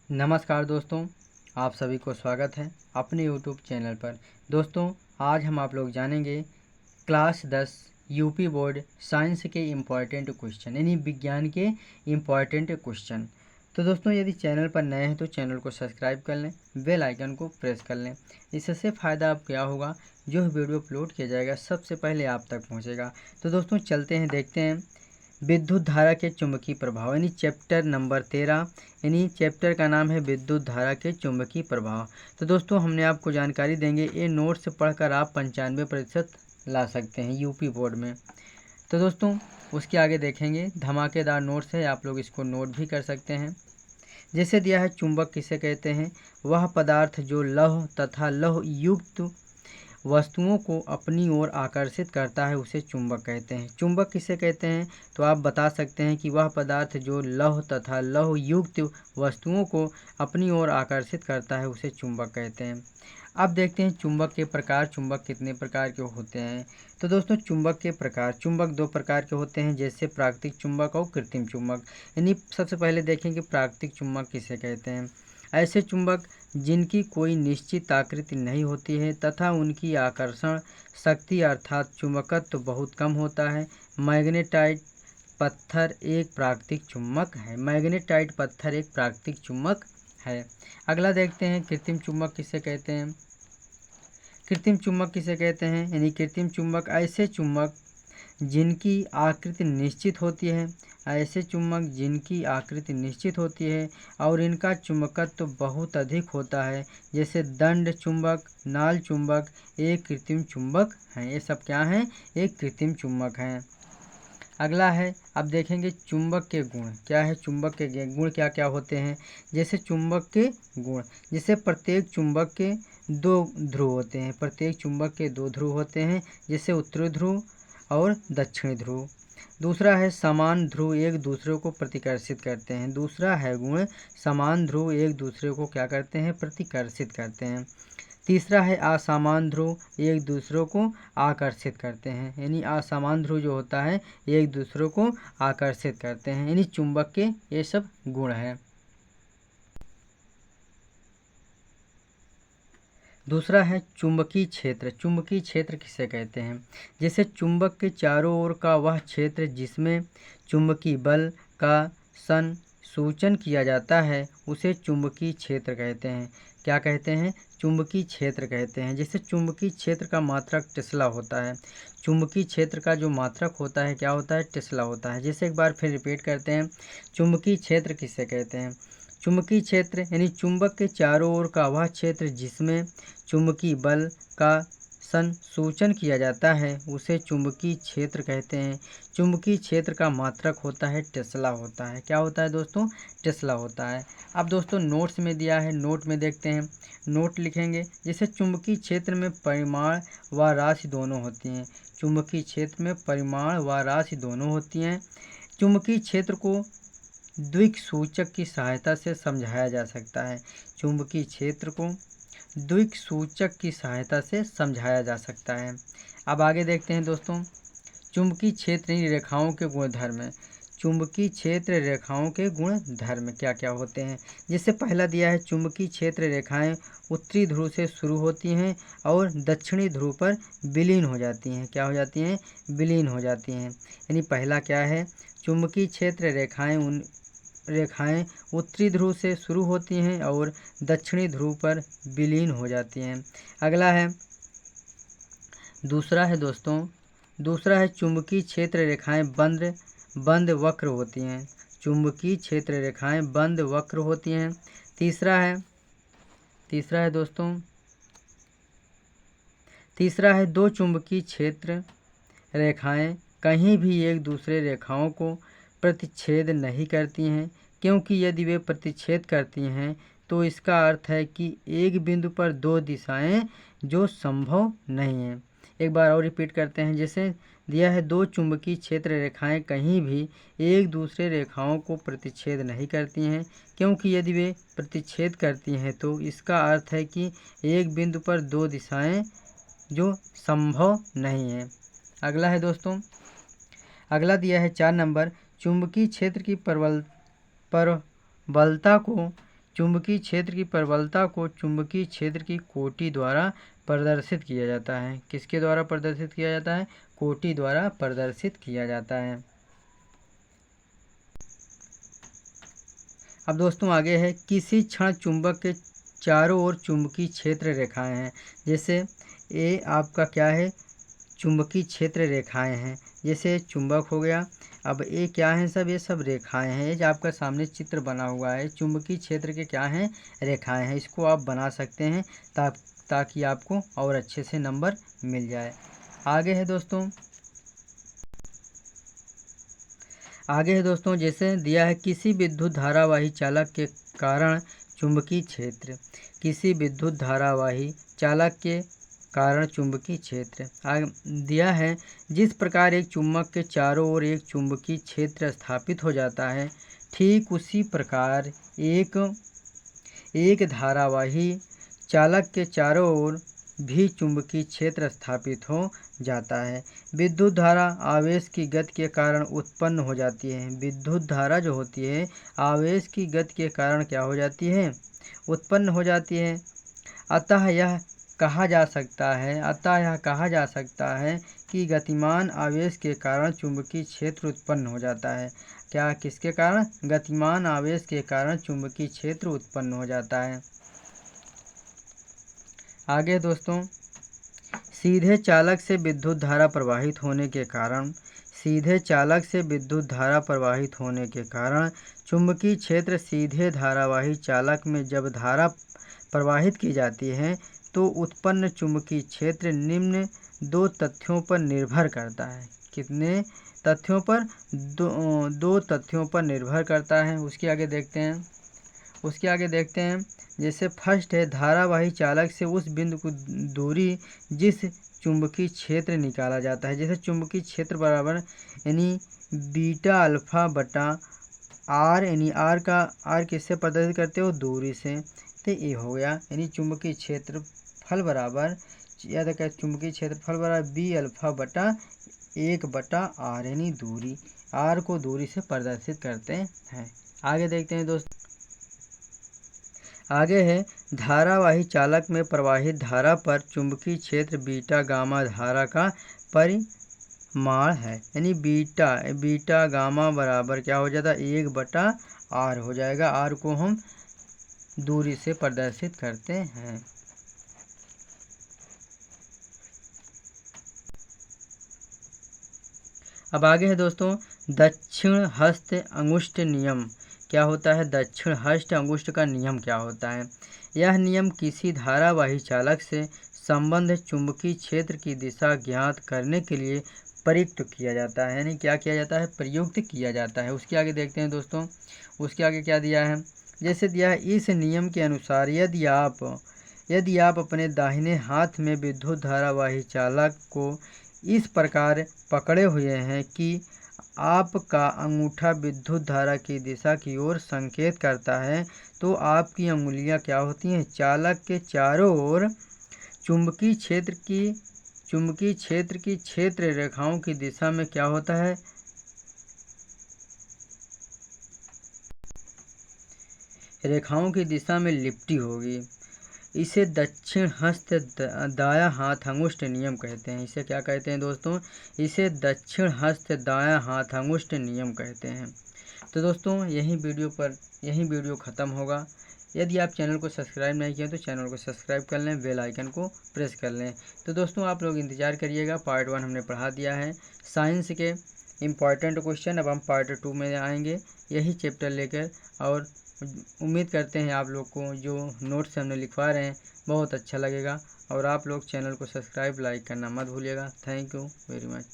नमस्कार दोस्तों, आप सभी को स्वागत है अपने यूट्यूब चैनल पर। दोस्तों, आज हम आप लोग जानेंगे क्लास 10 यूपी बोर्ड साइंस के इम्पॉर्टेंट क्वेश्चन यानी विज्ञान के इम्पॉर्टेंट क्वेश्चन। तो दोस्तों, यदि चैनल पर नए हैं तो चैनल को सब्सक्राइब कर लें, बेल आइकन को प्रेस कर लें। इससे फ़ायदा आप क्या होगा, जो वीडियो अपलोड किया जाएगा सबसे पहले आप तक पहुँचेगा। तो दोस्तों चलते हैं, देखते हैं विद्युत धारा के चुंबकीय प्रभाव यानी चैप्टर नंबर 13 यानी चैप्टर का नाम है विद्युत धारा के चुंबकीय प्रभाव। तो दोस्तों हमने आपको जानकारी देंगे, ये नोट से पढ़कर आप 95% ला सकते हैं यूपी बोर्ड में। तो दोस्तों उसके आगे देखेंगे, धमाकेदार नोट्स है, आप लोग इसको नोट भी कर सकते हैं। जैसे दिया है, चुंबक किसे कहते हैं? वह पदार्थ जो लौह तथा लौह युक्त वस्तुओं को अपनी ओर आकर्षित करता है उसे चुंबक कहते हैं। चुंबक किसे कहते हैं? तो आप बता सकते हैं कि वह पदार्थ जो लौह तथा लौह युक्त वस्तुओं को अपनी ओर आकर्षित करता है उसे चुंबक कहते हैं। अब देखते हैं चुंबक के प्रकार। चुंबक कितने प्रकार के होते हैं? तो दोस्तों चुंबक के प्रकार, चुंबक दो प्रकार के होते हैं, जैसे प्राकृतिक चुंबक और कृत्रिम चुंबक। यानी सबसे पहले देखेंगे प्राकृतिक चुंबक किसे कहते हैं। ऐसे चुंबक जिनकी कोई निश्चित आकृति नहीं होती है तथा उनकी आकर्षण शक्ति अर्थात चुंबकत्व बहुत कम होता है। मैग्नेटाइट पत्थर एक प्राकृतिक चुंबक है। मैग्नेटाइट पत्थर एक प्राकृतिक चुंबक है। अगला देखते हैं, कृत्रिम चुंबक किसे कहते हैं। कृत्रिम चुंबक किसे कहते हैं? यानी कृत्रिम चुंबक ऐसे चुंबक जिनकी आकृति निश्चित होती है, ऐसे चुंबक जिनकी आकृति निश्चित होती है और इनका चुंबकत्व तो बहुत अधिक होता है, जैसे दंड चुंबक, नाल चुंबक, एक कृत्रिम चुंबक हैं। ये सब क्या हैं? एक कृत्रिम चुंबक हैं। अगला है, अब देखेंगे चुंबक के गुण क्या है। चुंबक के गुण क्या क्या होते हैं? जैसे चुंबक के गुण, जैसे प्रत्येक चुंबक के दो ध्रुव होते हैं। प्रत्येक चुंबक के दो ध्रुव होते हैं, जैसे उत्तरी ध्रुव और दक्षिणी ध्रुव। दूसरा है समान ध्रुव एक दूसरे को प्रतिकर्षित करते हैं। दूसरा है गुण, समान ध्रुव एक दूसरे को क्या करते हैं? प्रतिकर्षित करते हैं। तीसरा है असमान ध्रुव एक दूसरे को आकर्षित करते हैं। यानी असमान ध्रुव जो होता है एक दूसरे को आकर्षित करते हैं। यानी चुंबक के ये सब गुण हैं। दूसरा है चुंबकीय क्षेत्र। चुंबकीय क्षेत्र किसे कहते हैं? जैसे चुंबक के चारों ओर का वह क्षेत्र जिसमें चुंबकीय बल का संसूचन किया जाता है उसे चुंबकीय क्षेत्र कहते हैं। क्या कहते हैं? चुंबकीय क्षेत्र कहते हैं। जैसे चुंबकीय क्षेत्र का मात्रक टेस्ला होता है। चुंबकीय क्षेत्र का जो मात्रक होता है क्या होता है? टेस्ला होता है। जैसे एक बार फिर रिपीट करते हैं, चुंबकीय क्षेत्र किसे कहते हैं? चुंबकीय क्षेत्र यानी चुंबक के चारों ओर का वह क्षेत्र जिसमें चुंबकीय बल का संसूचन किया जाता है उसे चुंबकीय क्षेत्र कहते हैं। चुंबकीय क्षेत्र का मात्रक होता है टेस्ला होता है। क्या होता है दोस्तों? टेस्ला होता है। अब दोस्तों नोट्स में दिया है, नोट में देखते हैं, नोट लिखेंगे। जैसे चुंबकीय क्षेत्र में परिमाण व राशि दोनों होती हैं। चुंबकीय क्षेत्र में परिमाण व राशि दोनों होती हैं। चुंबकीय क्षेत्र को द्विक सूचक की सहायता से समझाया जा सकता है। चुंबकीय क्षेत्र को द्विक सूचक की सहायता से समझाया जा सकता है। अब आगे देखते हैं दोस्तों, चुंबकीय क्षेत्र रेखाओं के गुणधर्म। चुंबकीय क्षेत्र रेखाओं के गुणधर्म क्या क्या होते हैं? जिससे पहला दिया है, चुंबकीय क्षेत्र रेखाएं उत्तरी ध्रुव से शुरू होती हैं और दक्षिणी ध्रुव पर विलीन हो जाती हैं। क्या हो जाती हैं? विलीन हो जाती हैं। यानी पहला क्या है? चुंबकीय क्षेत्र रेखाएं उत्तरी ध्रुव से शुरू होती हैं और दक्षिणी ध्रुव पर विलीन हो जाती हैं। अगला है, दूसरा है दोस्तों, दूसरा है चुंबकीय क्षेत्र रेखाएं बंद वक्र होती हैं। चुंबकीय क्षेत्र रेखाएं बंद वक्र होती हैं। तीसरा है दोस्तों, तीसरा है दो चुंबकीय क्षेत्र रेखाएं कहीं भी एक दूसरे रेखाओं को प्रतिच्छेद नहीं करती हैं, क्योंकि यदि वे प्रतिच्छेद करती हैं तो इसका अर्थ है कि एक बिंदु पर दो दिशाएं जो संभव नहीं है। एक बार और रिपीट करते हैं, जैसे दिया है, दो चुंबकीय क्षेत्र रेखाएं कहीं भी एक दूसरे रेखाओं को प्रतिच्छेद नहीं करती हैं, क्योंकि यदि वे प्रतिच्छेद करती हैं तो इसका अर्थ है कि एक बिंदु पर दो दिशाएं जो संभव नहीं है। अगला है दोस्तों, अगला दिया है 4 नंबर, चुंबकीय क्षेत्र की प्रबलता को चुंबकीय क्षेत्र की प्रबलता को चुंबकीय क्षेत्र की कोटि द्वारा प्रदर्शित किया जाता है। किसके द्वारा प्रदर्शित किया जाता है? कोटि द्वारा प्रदर्शित किया जाता है। अब दोस्तों आगे है, किसी क्षण चुंबक के चारों ओर चुंबकीय क्षेत्र रेखाएं हैं। जैसे ये आपका क्या है? चुंबकीय क्षेत्र रेखाएं हैं। जैसे चुंबक हो गया, अब ये क्या है? सब ये सब रेखाएं हैं। ये जो आपका सामने चित्र बना हुआ है चुंबकीय क्षेत्र के क्या हैं? रेखाएं हैं। इसको आप बना सकते हैं ताकि आपको और अच्छे से नंबर मिल जाए। आगे है दोस्तों जैसे दिया है, किसी विद्युत धारावाही चालक के कारण चुंबकीय क्षेत्र। किसी विद्युत धारावाही चालक के कारण चुंबकीय क्षेत्र दिया है, जिस प्रकार एक चुंबक के चारों ओर एक चुंबकीय क्षेत्र स्थापित हो जाता है, ठीक उसी प्रकार एक धारावाही चालक के चारों ओर भी चुंबकीय क्षेत्र स्थापित हो जाता है। विद्युत धारा आवेश की गति के कारण उत्पन्न हो जाती है। विद्युत धारा जो होती है आवेश की गति के कारण क्या हो जाती है? उत्पन्न हो जाती है। अतः यह कहा जा सकता है कि गतिमान आवेश के कारण चुंबकीय क्षेत्र उत्पन्न हो जाता है। क्या? किसके कारण? गतिमान आवेश के कारण चुंबकीय क्षेत्र उत्पन्न हो जाता है। आगे दोस्तों, सीधे चालक से विद्युत धारा प्रवाहित होने के कारण चुंबकीय क्षेत्र सीधे धारावाही चालक में जब धारा प्रवाहित की जाती है तो उत्पन्न चुंबकीय क्षेत्र निम्न दो तथ्यों पर निर्भर करता है। कितने तथ्यों पर? दो तथ्यों पर निर्भर करता है। उसके आगे देखते हैं। जैसे फर्स्ट है, धारावाही चालक से उस बिंदु की दूरी जिस चुंबकीय क्षेत्र निकाला जाता है। जैसे चुंबकीय क्षेत्र बराबर यानी बीटा अल्फा बटा आर, यानी आर किससे प्रदर्शित करते हो? दूरी से। तो ये हो गया, यानी चुंबकीय क्षेत्रफल बराबर, याद रखा, चुंबकीय क्षेत्रफल बराबर बी अल्फा बटा 1/r, यानी दूरी, आर को दूरी से प्रदर्शित करते हैं। आगे देखते हैं दोस्तों। आगे है, धारावाही चालक में प्रवाहित धारा पर चुंबकीय क्षेत्र बीटा गामा धारा का परिमाण है। यानी बीटा गामा बराबर क्या हो जाता है? 1/r हो जाएगा। आर को हम दूरी से प्रदर्शित करते हैं। अब आगे है दोस्तों, दक्षिण हस्त अंगुष्ठ नियम क्या होता है? दक्षिण हस्त अंगुष्ठ का नियम क्या होता है? यह नियम किसी धारावाही चालक से संबंधित चुंबकीय क्षेत्र की दिशा ज्ञात करने के लिए प्रयुक्त किया जाता है। यानी क्या किया जाता है? प्रयुक्त किया जाता है। उसके आगे देखते हैं दोस्तों। उसके आगे क्या दिया है? जैसे दिया है, इस नियम के अनुसार यदि आप अपने दाहिने हाथ में विद्युत धारावाही चालक को इस प्रकार पकड़े हुए हैं कि आपका अंगूठा विद्युत धारा की दिशा की ओर संकेत करता है, तो आपकी अंगुलियां क्या होती हैं? चालक के चारों ओर चुंबकीय क्षेत्र की क्षेत्र रेखाओं की दिशा में क्या होता है? रेखाओं की दिशा में लिपटी होगी। इसे दक्षिण हस्त दायां हाथ अंगुष्ठ नियम कहते हैं। इसे क्या कहते हैं दोस्तों? इसे दक्षिण हस्त दायां हाथ अंगुष्ठ नियम कहते हैं। तो दोस्तों यही वीडियो ख़त्म होगा। यदि आप चैनल को सब्सक्राइब नहीं किए तो चैनल को सब्सक्राइब कर लें, बेल आइकन को प्रेस कर लें। तो दोस्तों आप लोग इंतज़ार करिएगा। पार्ट 1 हमने पढ़ा दिया है साइंस के इम्पॉर्टेंट क्वेश्चन। अब हम पार्ट 2 में आएंगे यही चैप्टर लेकर, और उम्मीद करते हैं आप लोग को जो नोट्स हमने लिखवा रहे हैं बहुत अच्छा लगेगा। और आप लोग चैनल को सब्सक्राइब लाइक करना मत भूलिएगा। Thank you very much.